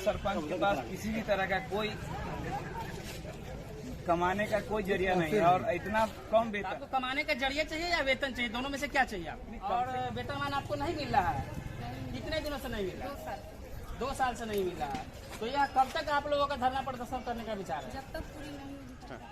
सरपंच के पास किसी भी तरह का कोई कमाने का कोई जरिया नहीं है और इतना कम वेतन। आपको कमाने का जरिया चाहिए या वेतन चाहिए, दोनों में से क्या चाहिए आप? और वेतनमान आपको नहीं मिल रहा है, कितने दिनों से नहीं मिल रहा है? 2 साल से नहीं मिल रहा है। तो यह कब तक आप लोगों का धरना प्रदर्शन करने का विचार है? जब तक पूरी नहीं होगी।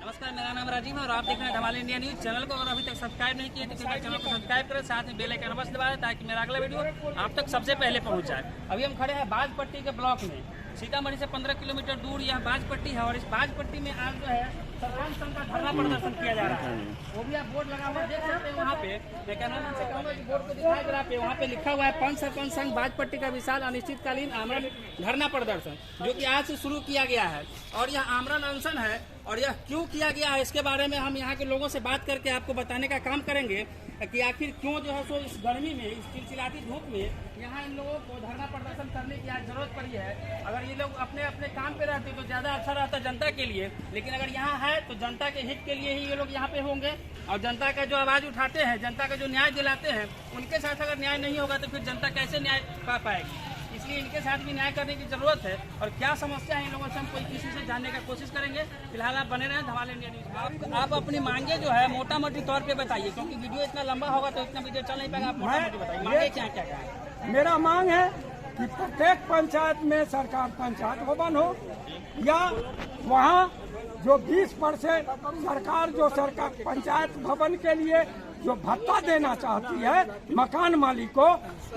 नमस्कार, मेरा नाम राजीव है और आप देख रहे हैं धमाल इंडिया न्यूज। चैनल को अगर अभी तक सब्सक्राइब नहीं किए तो कृपया चैनल को सब्सक्राइब करें, साथ में बेल आइकन बस दबाएं ताकि मेरा अगला वीडियो आप तक सबसे पहले पहुंच जाए। अभी हम खड़े हैं बाजपट्टी के ब्लॉक में। सीतामढ़ी से 15 किलोमीटर दूर यह बाजपट्टी है और इस बाजपट्टी में आज जो है सरपंच संघ का धरना प्रदर्शन किया जा रहा है। वो भी आप बोर्ड लगा हुआ देख सकते हैं वहाँ पे। मैं कैमरामैन से कहूँगा कि बोर्ड को दिखाई दे रहा है, वहाँ पे लिखा हुआ है पंच सरपंच संघ बाजपट्टी का विशाल अनिश्चितकालीन आमरण धरना प्रदर्शन, जो कि आज से शुरू किया गया है। और यह आमरण अनशन है और यह क्यों किया गया है इसके बारे में हम यहाँ के लोगों से बात करके आपको बताने का काम करेंगे कि आखिर क्यों जो है सो इस गर्मी में, इस चिलचिलाती धूप में यहाँ इन लोगों को धरना प्रदर्शन करने की आज जरूरत पड़ी है। अगर ये लोग अपने अपने काम पे रहते तो ज़्यादा अच्छा रहता जनता के लिए, लेकिन अगर यहाँ है तो जनता के हित के लिए ही ये लोग यहाँ पे होंगे और जनता का जो आवाज़ उठाते हैं, जनता का जो न्याय दिलाते हैं, उनके साथ अगर न्याय नहीं होगा तो फिर जनता कैसे न्याय पा पाएगी। इसलिए इनके साथ भी न्याय करने की जरूरत है और क्या समस्या है इन लोगों से हम कोई किसी से जानने का कोशिश करेंगे। फिलहाल आप बने रहें धमाल इंडिया न्यूज। आप अपनी मांगे जो है मोटा मोटी तौर पे बताइए, क्योंकि वीडियो इतना लंबा होगा तो इतना वीडियो चल नहीं पाएगा। आप मोटा मोटी बताइए मांगे क्या क्या है। मेरा मांग है कि प्रत्येक पंचायत में सरकार पंचायत भवन हो या वहाँ जो 20% सरकार पंचायत भवन के लिए जो भत्ता देना चाहती है मकान मालिक को,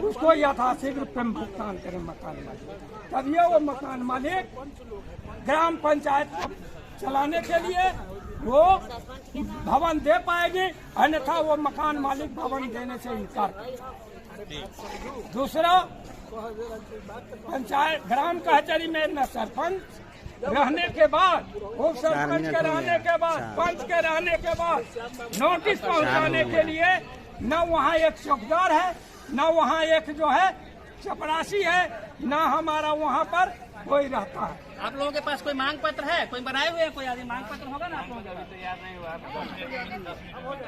उसको यथाशीघ्र भुगतान करें मकान मालिक, तभी वो मकान मालिक ग्राम पंचायत चलाने के लिए वो भवन दे पाएगी, अन्यथा वो मकान मालिक भवन देने से इनकार करेगा। दूसरा, पंचायत ग्राम कचहरी में न सरपंच रहने के बाद, उप सरपंच के रहने के बाद, पंच के रहने के बाद नोटिस पहुंचाने के लिए न वहाँ एक चौकीदार है, न वहाँ एक जो है चपरासी है, न हमारा वहाँ पर कोई रहता है। आप लोगों के पास कोई मांग पत्र है, कोई बनाए हुए हैं, कोई आदि मांग पत्र होगा ना आप लोगों का? तो याद नहीं हुआ।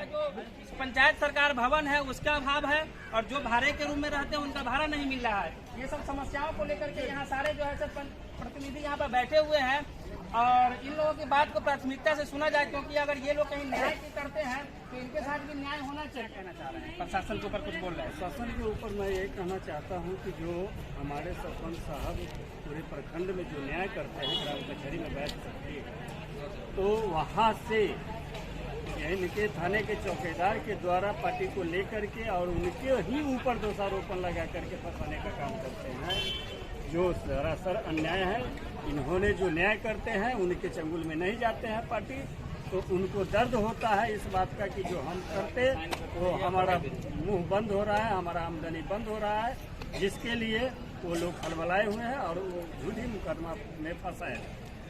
जो पंचायत सरकार भवन है उसका अभाव है और जो भाड़े के रूम में रहते हैं उनका भाड़ा नहीं मिल रहा है। ये सब समस्याओं को लेकर के यहाँ सारे जो है सब प्रतिनिधि यहाँ पर बैठे हुए हैं और इन लोगों की बात को प्राथमिकता से सुना जाए, क्योंकि अगर ये लोग कहीं न्याय की करते हैं तो इनके साथ भी न्याय होना चाहिए। कहना चाह रहे हैं प्रशासन के ऊपर कुछ बोल रहे हैं। शासन के ऊपर मैं ये कहना चाहता हूँ कि जो हमारे सरपंच साहब पूरे प्रखंड में जो न्याय करते हैं ग्राम कचहरी में बैठ सकती है, तो वहाँ से इनके थाने के चौकीदार के द्वारा पार्टी को लेकर के और उनके ही ऊपर दोषारोपण लगा करके फंसाने का काम करते हैं, जो सरासर अन्याय है। इन्होंने जो न्याय करते हैं उनके चंगुल में नहीं जाते हैं पार्टी, तो उनको दर्द होता है इस बात का कि जो हम करते तो हमारा मुंह बंद हो रहा है, हमारा आमदनी बंद हो रहा है, जिसके लिए वो लोग खलबलाए हुए हैं और वो झूठी मुकदमा में फंसा है।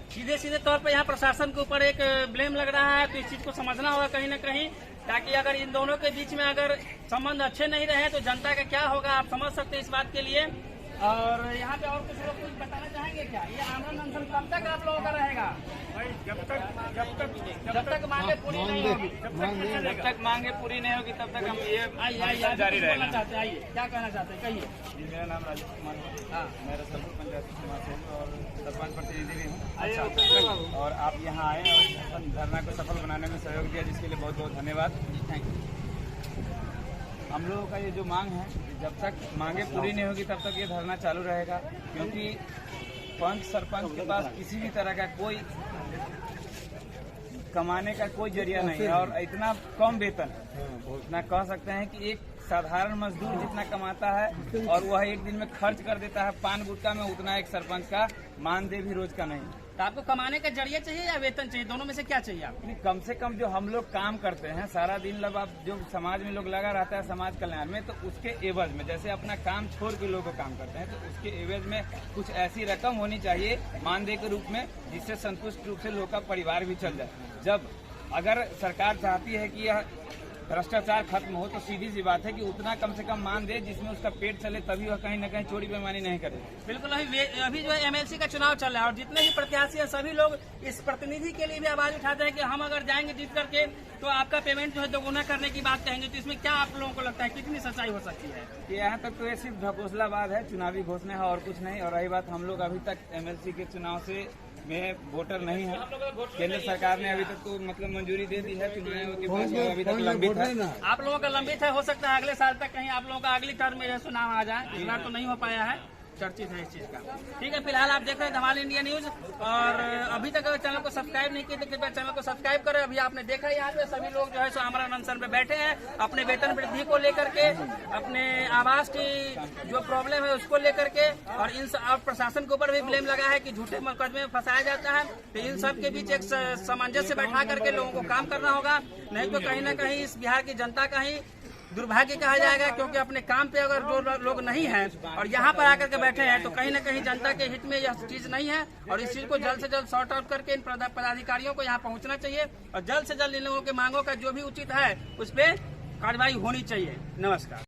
सीधे सीधे तौर पर यहाँ प्रशासन के ऊपर एक ब्लेम लग रहा है, तो इस चीज को समझना होगा कहीं न कहीं, ताकि अगर इन दोनों के बीच में अगर संबंध अच्छे नहीं रहे तो जनता का क्या होगा आप समझ सकते हैं इस बात के लिए। और यहाँ पे और कुछ लोग कुछ बताना चाहेंगे क्या? ये आमरण अनशन कब तक आप लोगों का रहेगा? भाई जब तक मांगे पूरी नहीं होगी, जब तक मांगे पूरी नहीं होगी तब तक हम ये जारी रहेगा। चाहते हैं, आइए क्या कहना चाहते हैं, कहिए। मेरा नाम राजीव कुमार है। हाँ, मैं रसलपुर पंचायत समाज से और सरपंच प्रतिनिधि भी हूँ। अच्छा, और आप यहाँ आए और धरना को सफल बनाने में सहयोग दिया, जिसके लिए बहुत बहुत धन्यवाद। Thank you. हम लोगों का ये जो मांग है, जब तक मांगे पूरी नहीं होगी तब तक ये धरना चालू रहेगा, क्योंकि पंच सरपंच के पास किसी भी तरह का कोई कमाने का कोई जरिया नहीं है और इतना कम वेतन, उतना कह सकते हैं कि एक साधारण मजदूर जितना कमाता है और वह एक दिन में खर्च कर देता है पान गुटखा में, उतना एक सरपंच का मानदेय भी रोज का नहीं। तो आपको कमाने का जरिया चाहिए या वेतन चाहिए, दोनों में से क्या चाहिए आपको? कम से कम जो हम लोग काम करते हैं सारा दिन, लोग आप जो समाज में लोग लगा रहता है समाज कल्याण में, तो उसके एवज में जैसे अपना काम छोड़ के लोग काम करते हैं, तो उसके एवज में कुछ ऐसी रकम होनी चाहिए मानदेय के रूप में, जिससे संतुष्ट रूप से लोग का परिवार भी चल जाए। जब अगर सरकार चाहती है कि यह भ्रष्टाचार खत्म हो, तो सीधी सी बात है कि उतना कम से कम मान दे जिसमें उसका पेट चले, तभी वह कहीं न कहीं चोरी बेईमानी नहीं करे। बिल्कुल। अभी जो है एमएलसी का चुनाव चल रहा है और जितने भी प्रत्याशी हैं सभी लोग इस प्रतिनिधि के लिए भी आवाज उठाते हैं कि हम अगर जाएंगे जीत करके तो आपका पेमेंट जो है दोगुना करने की बात कहेंगे। तो इसमें क्या आप लोगों को लगता है कितनी सच्चाई हो सकती है? यहाँ तक तो ये सिर्फ ढकोसलाबाद है, चुनावी घोषणा है और कुछ नहीं। और रही बात, हम लोग अभी तक एमएलसी के चुनाव से में वोटर नहीं है। केंद्र सरकार ने अभी तक तो मतलब मंजूरी दे दी है, चुनाव के बाद अभी तक लंबित है। आप लोगों का लंबित है, हो सकता है अगले साल तक कहीं आप लोगों का अगली टर्म में चुनाव आ जाए। इस बार तो नहीं हो पाया है, चर्चित है इस चीज का। ठीक है, फिलहाल आप देख रहे हैं धमाल इंडिया न्यूज और अभी तक अगर चैनल को सब्सक्राइब नहीं किए तो कृपया चैनल को सब्सक्राइब करें। अभी आपने देखा यहाँ पे सभी लोग जो है सो आमरण अनशन पे बैठे हैं, अपने वेतन वृद्धि को लेकर के, अपने आवास की जो प्रॉब्लम है उसको लेकर के, और इन प्रशासन के ऊपर भी ब्लेम लगा है कि झूठे मुकदमे में फंसाया जाता है। तो इन सब के बीच एक सामंजस्य बैठा करके लोगों को काम करना होगा, नहीं तो कहीं न कहीं इस बिहार की जनता का ही दुर्भाग्य कहा जाएगा। क्योंकि अपने काम पे अगर जो लोग नहीं हैं और यहाँ पर आकर के बैठे हैं तो कहीं न कहीं जनता के हित में यह चीज नहीं है। और इस चीज को जल्द से जल्द सॉर्ट आउट करके इन पदाधिकारियों को यहाँ पहुँचना चाहिए और जल्द से जल्द इन लोगों के मांगों का जो भी उचित है उस पर कार्रवाई होनी चाहिए। नमस्कार।